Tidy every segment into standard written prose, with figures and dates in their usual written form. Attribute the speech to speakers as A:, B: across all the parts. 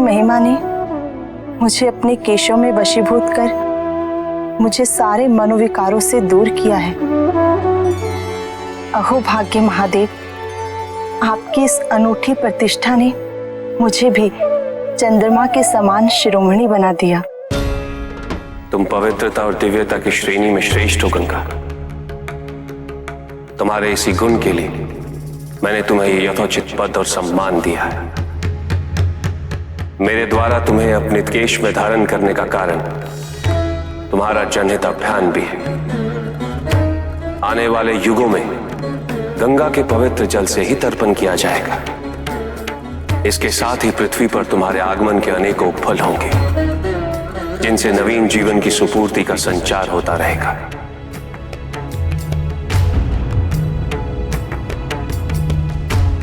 A: महिमा ने मुझे अपने केशों में वशीभूत कर मुझे सारे मनोविकारों से दूर किया है। अहो भाग्य महादेव, आपकी इस अनूठी प्रतिष्ठा ने मुझे भी चंद्रमा के समान शिरोमणि बना दिया।
B: तुम पवित्रता और दिव्यता की श्रेणी में श्रेष्ठ हो गंगा। तुम्हारे इसी गुण के लिए मैंने तुम्हें यथोचित पद और सम्मान दिया है। मेरे द्वारा तुम्हें अपने केश में धारण करने का कारण तुम्हारा जनहित अभियान भी है। आने वाले युगों में गंगा के पवित्र जल से ही तर्पण किया जाएगा। इसके साथ ही पृथ्वी पर तुम्हारे आगमन के अनेकों फल होंगे, जिनसे नवीन जीवन की सुपूर्ति का संचार होता रहेगा।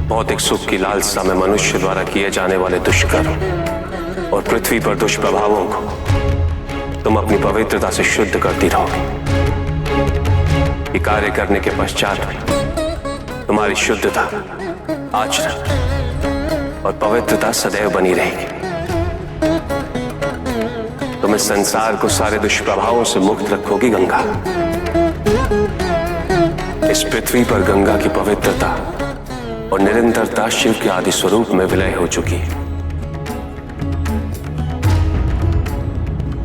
B: भौतिक सुख की लालसा में मनुष्य द्वारा किए जाने वाले दुष्कर्म और पृथ्वी पर दुष्प्रभावों को तुम अपनी पवित्रता से शुद्ध करती रहोगे। ये कार्य करने के पश्चात तुम्हारी शुद्धता, आचरण और पवित्रता सदैव बनी रहेगी। तुम इस संसार को सारे दुष्प्रभावों से मुक्त रखोगी गंगा। इस पृथ्वी पर गंगा की पवित्रता और निरंतरता शिव के आदि स्वरूप में विलय हो चुकी है।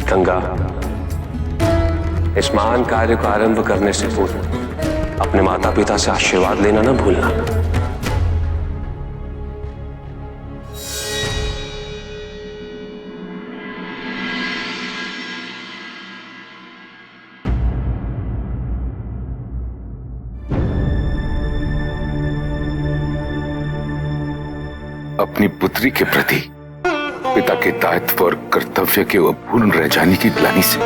B: गंगा, इस महान कार्य को आरंभ करने से पूर्व अपने माता पिता से आशीर्वाद लेना न भूलना।
C: अपनी पुत्री के प्रति पिता के दायित्व और कर्तव्य के अपूर्ण रह जाने की ग्लानि से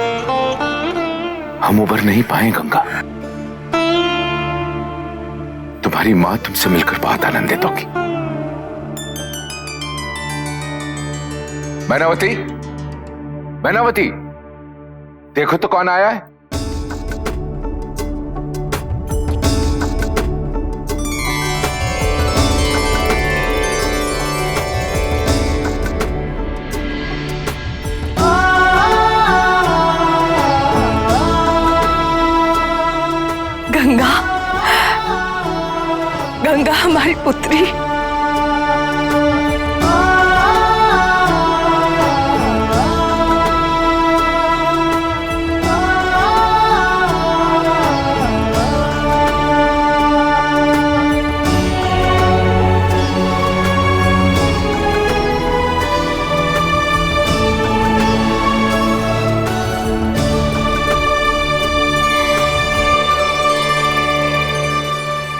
C: हम उबर नहीं पाए गंगा। तुम्हारी मां तुमसे मिलकर बहुत आनंदित होगी। मैनावती, मैनावती, देखो तो कौन आया है।
A: गंगा, गंगा हमारी पुत्री।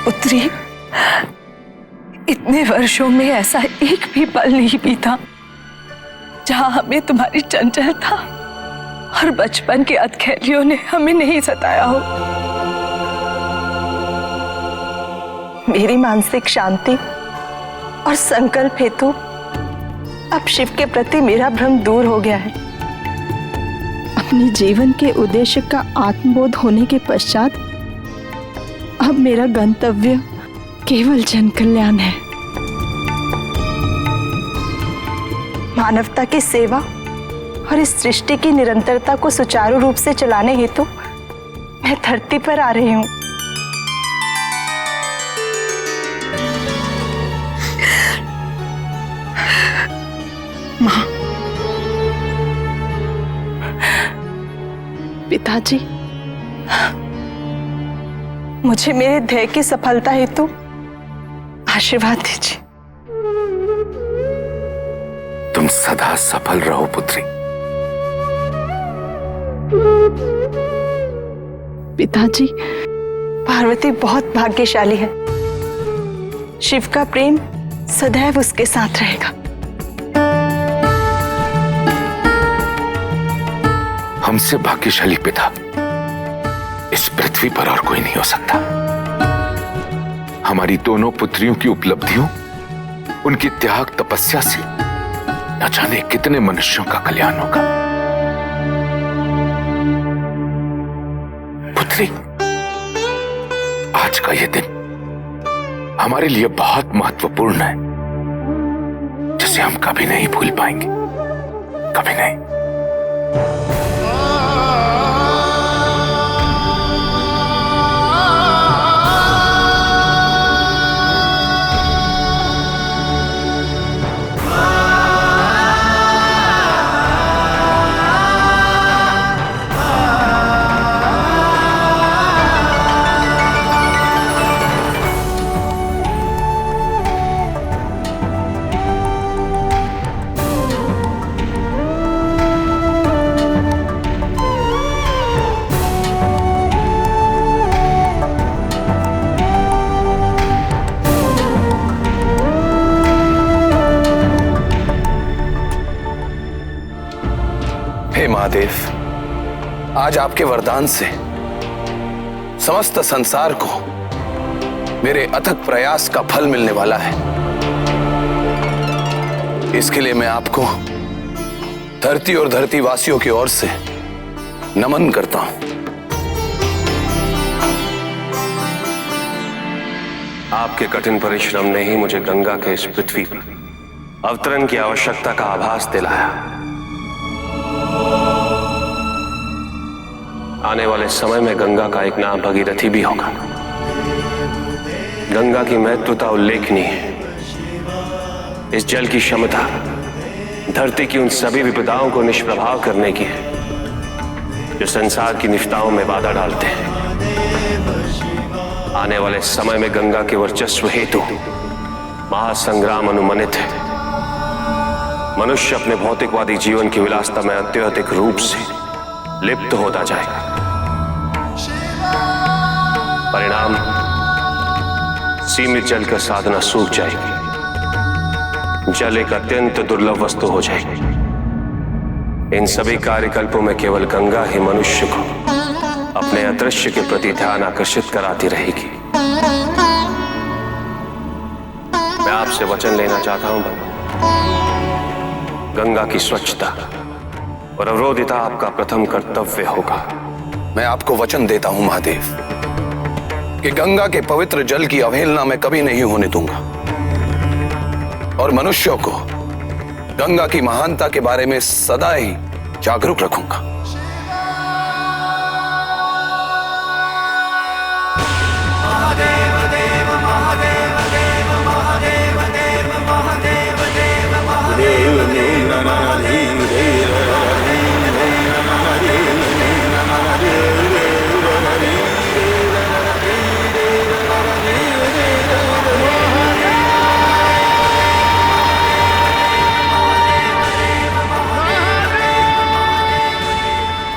A: पुत्री, इतने वर्षों में ऐसा एक भी पल नहीं बीता जहां हमें तुम्हारी चंचलता और बचपन के अधखैलियों ने हमें नहीं सताया हो। मेरी मानसिक शांति और संकल्प हेतु अब शिव के प्रति मेरा भ्रम दूर हो गया है। अपने जीवन के उद्देश्य का आत्मबोध होने के पश्चात अब मेरा गंतव्य केवल जन कल्याण है। मानवता की सेवा और इस सृष्टि की निरंतरता को सुचारू रूप से चलाने हेतु मैं धरती पर आ रही हूं। मां, पिताजी, मुझे मेरे ध्येय की सफलता हेतु आशीर्वाद दीजिए।
C: तुम सदा सफल रहो पुत्री।
A: पिताजी, पार्वती बहुत भाग्यशाली है। शिव का प्रेम सदैव उसके साथ रहेगा।
C: हमसे भाग्यशाली पिता इस पृथ्वी पर और कोई नहीं हो सकता। हमारी दोनों पुत्रियों की उपलब्धियों, उनकी त्याग तपस्या से न जाने कितने मनुष्यों का कल्याण होगा। पुत्री, आज का यह दिन हमारे लिए बहुत महत्वपूर्ण है, जिसे हम कभी नहीं भूल पाएंगे। कभी नहीं।
D: हे महादेव, आज आपके वरदान से समस्त संसार को मेरे अथक प्रयास का फल मिलने वाला है। इसके लिए मैं आपको धरती और धरती वासियों की ओर से नमन करता हूं।
B: आपके कठिन परिश्रम ने ही मुझे गंगा के इस पृथ्वी पर अवतरण की आवश्यकता का आभास दिलाया। आने वाले समय में गंगा का एक नाम भगीरथी भी होगा। गंगा की महत्वता उल्लेखनीय है। इस जल की क्षमता धरती की उन सभी विपदाओं को निष्प्रभाव करने की है जो संसार की निष्ठाओं में बाधा डालते हैं। आने वाले समय में गंगा के वर्चस्व हेतु महासंग्राम अनुमानित है। मनुष्य अपने भौतिकवादी जीवन की विलासता में अत्यधिक रूप से लिप्त होता जाएगा। परिणाम सीमित जल का साधना सूख जाएगी। जल एक अत्यंत दुर्लभ वस्तु हो जाएगी। इन सभी कार्यकल्पों में केवल गंगा ही मनुष्य को अपने अदृश्य के प्रति ध्यान आकर्षित कराती रहेगी। मैं आपसे वचन लेना चाहता हूं भगवान। गंगा की स्वच्छता और अवरोधिता आपका प्रथम कर्तव्य होगा।
D: मैं आपको वचन देता हूं महादेव कि गंगा के पवित्र जल की अवहेलना मैं कभी नहीं होने दूंगा और मनुष्यों को गंगा की महानता के बारे में सदा ही जागरूक रखूंगा।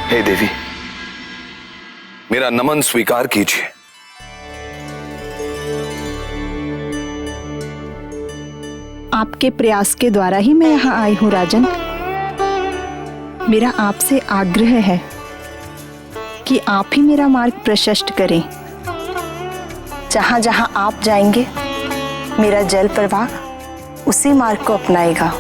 D: हे देवी, मेरा नमन स्वीकार कीजिए।
A: आपके प्रयास के द्वारा ही मैं यहाँ आई हूँ राजन। मेरा आपसे आग्रह है कि आप ही मेरा मार्ग प्रशस्त करें। जहाँ जहाँ आप जाएंगे मेरा जल प्रवाह उसी मार्ग को अपनाएगा।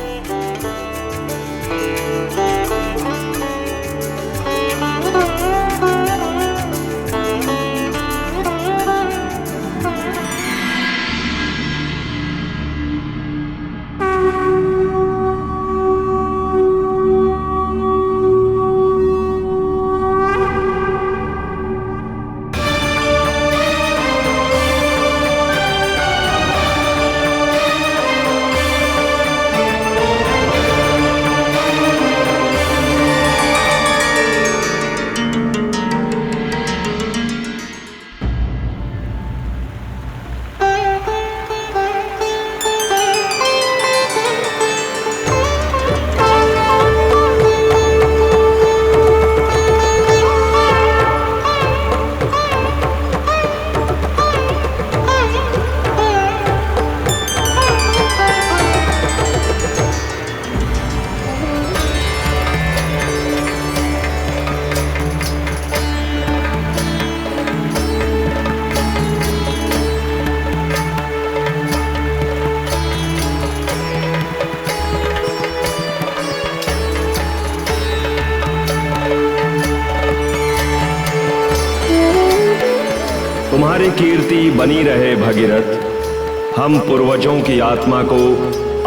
E: तुम्हारी कीर्ति बनी रहे भगीरथ। हम पूर्वजों की आत्मा को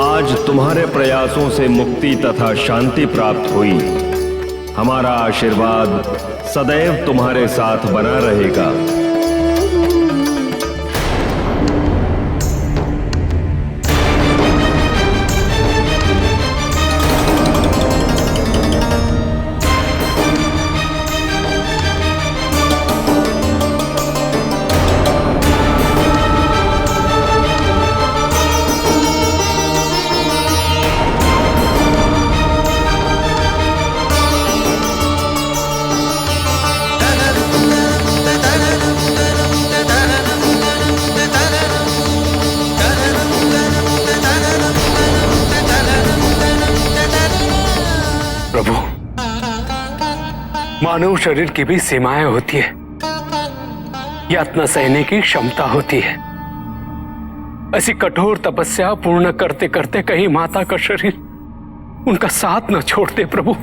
E: आज तुम्हारे प्रयासों से मुक्ति तथा शांति प्राप्त हुई। हमारा आशीर्वाद सदैव तुम्हारे साथ बना रहेगा।
C: प्रभु, मानव शरीर की भी सीमाएं होती है, यातना सहने की क्षमता होती है। ऐसी कठोर तपस्या पूर्ण करते करते कहीं माता का शरीर उनका साथ न छोड़ दे प्रभु।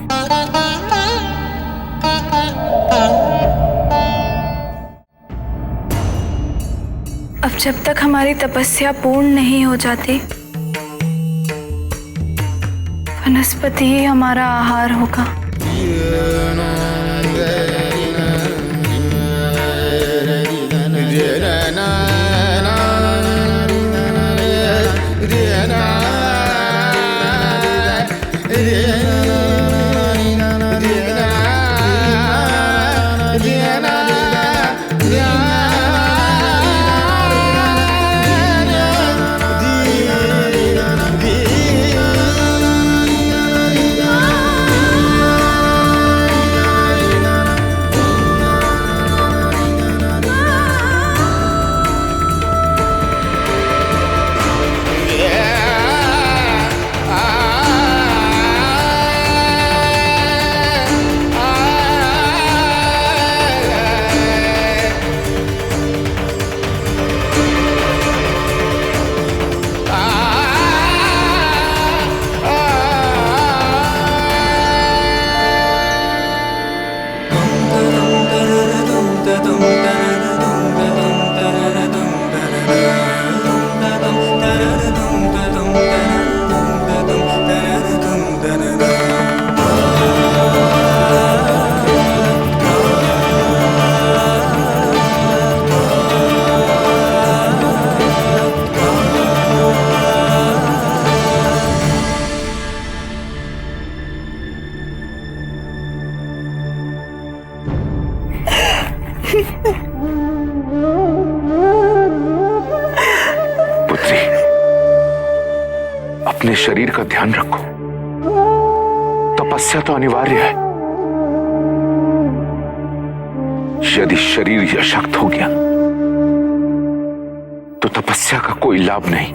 F: अब जब तक हमारी तपस्या पूर्ण नहीं हो जाती, वनस्पति ही हमारा आहार होगा।
C: पुत्री, अपने शरीर का ध्यान रखो। तपस्या तो अनिवार्य है। यदि शरीर अशक्त हो गया तो तपस्या का कोई लाभ नहीं।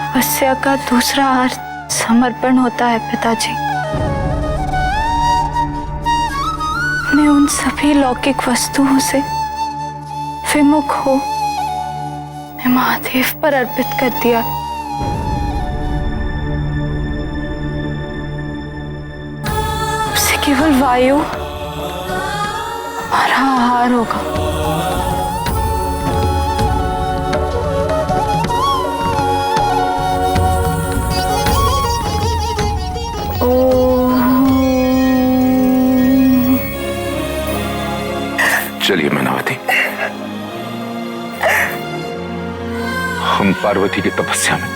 F: तपस्या का दूसरा अर्थ समर्पण होता है पिताजी। मैं उन सभी लौकिक वस्तुओं से विमुख हो मैं महादेव पर अर्पित कर दिया। उससे केवल वायु हमारा आहार होगा।
C: चलिए मैनावती, हम पार्वती की तपस्या में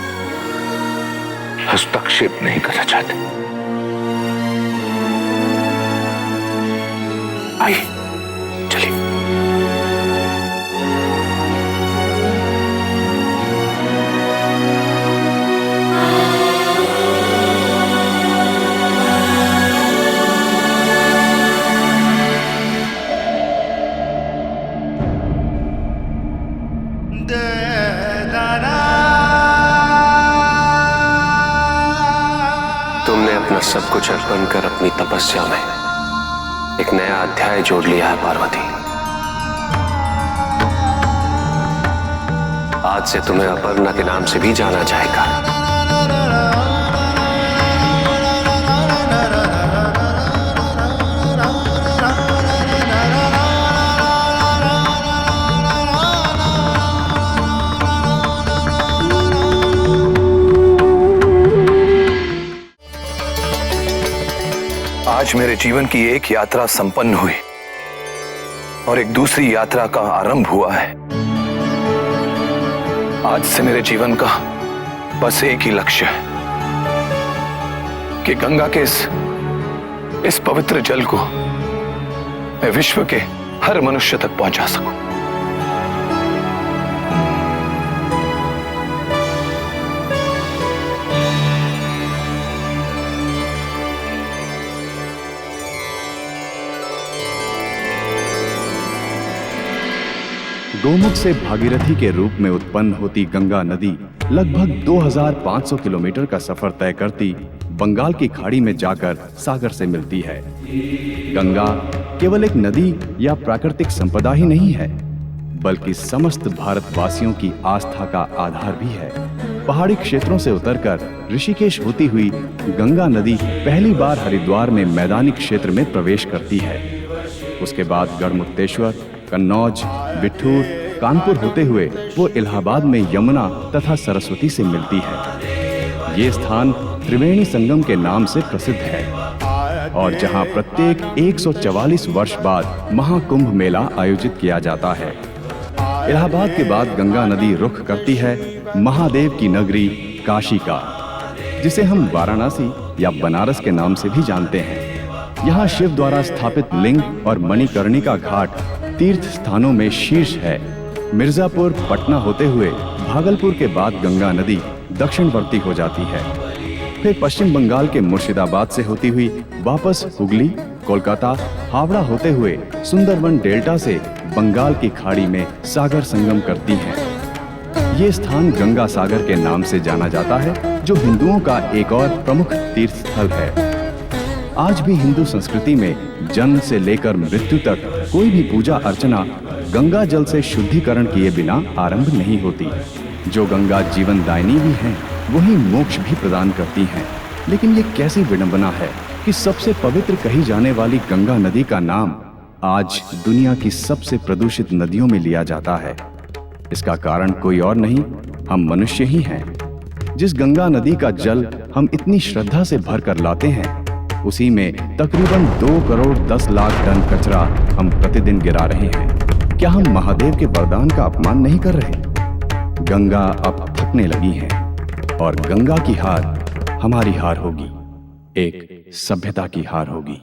C: हस्तक्षेप नहीं करना चाहते। आइए चलिए।
B: तुमने अपना सब कुछ अर्पण कर अपनी तपस्या में एक नया अध्याय जोड़ लिया है पार्वती। आज से तुम्हें अपर्णा के नाम से भी जाना जाएगा।
D: आज मेरे जीवन की एक यात्रा संपन्न हुई और एक दूसरी यात्रा का आरंभ हुआ है। आज से मेरे जीवन का बस एक ही लक्ष्य है कि गंगा के इस पवित्र जल को मैं विश्व के हर मनुष्य तक पहुंचा सकूं।
G: गोमुख से भागीरथी के रूप में उत्पन्न होती गंगा नदी लगभग 2500 किलोमीटर का सफर तय करती बंगाल की खाड़ी में जाकर सागर से मिलती है। गंगा केवल एक नदी या प्राकृतिक संपदा ही नहीं है, बल्कि समस्त भारतवासियों की आस्था का आधार भी है। पहाड़ी क्षेत्रों से उतरकर ऋषिकेश होती हुई गंगा नदी पहली बार हरिद्वार में मैदानी क्षेत्र में प्रवेश करती है। उसके बाद गढ़मुक्तेश्वर, कन्नौज, बिठूर, कानपुर होते हुए वो इलाहाबाद में यमुना तथा सरस्वती से मिलती है। ये स्थान त्रिवेणी संगम के नाम से प्रसिद्ध है और जहां प्रत्येक 144 वर्ष बाद महाकुंभ मेला आयोजित किया जाता है। इलाहाबाद के बाद गंगा नदी रुख करती है महादेव की नगरी काशी का, जिसे हम वाराणसी या बनारस के नाम से भी जानते हैं। यहाँ शिव द्वारा स्थापित लिंग और मणिकर्णिका घाट तीर्थ स्थानों में शीर्ष है। मिर्जापुर, पटना होते हुए भागलपुर के बाद गंगा नदी दक्षिणवर्ती हो जाती है। फिर पश्चिम बंगाल के मुर्शिदाबाद से होती हुई वापस हुगली, कोलकाता, हावड़ा होते हुए सुंदरवन डेल्टा से बंगाल की खाड़ी में सागर संगम करती है। ये स्थान गंगा सागर के नाम से जाना जाता है, जो हिंदुओं का एक और प्रमुख तीर्थ स्थल है। आज भी हिंदू संस्कृति में जन्म से लेकर मृत्यु तक कोई भी पूजा अर्चना गंगा जल से शुद्धिकरण किए बिना आरंभ नहीं होती। जो गंगा जीवन दायिनी भी हैं, वही मोक्ष भी प्रदान करती हैं। लेकिन ये कैसी विडंबना है कि सबसे पवित्र कही जाने वाली गंगा नदी का नाम आज दुनिया की सबसे प्रदूषित नदियों में लिया जाता है। इसका कारण कोई और नहीं, हम मनुष्य ही हैं। जिस गंगा नदी का जल हम इतनी श्रद्धा से भर कर लाते हैं, उसी में तकरीबन 2 करोड़ 10 लाख टन कचरा हम प्रतिदिन गिरा रहे हैं। क्या हम महादेव के वरदान का अपमान नहीं कर रहे? गंगा अब थकने लगी है और गंगा की हार हमारी हार होगी, एक सभ्यता की हार होगी।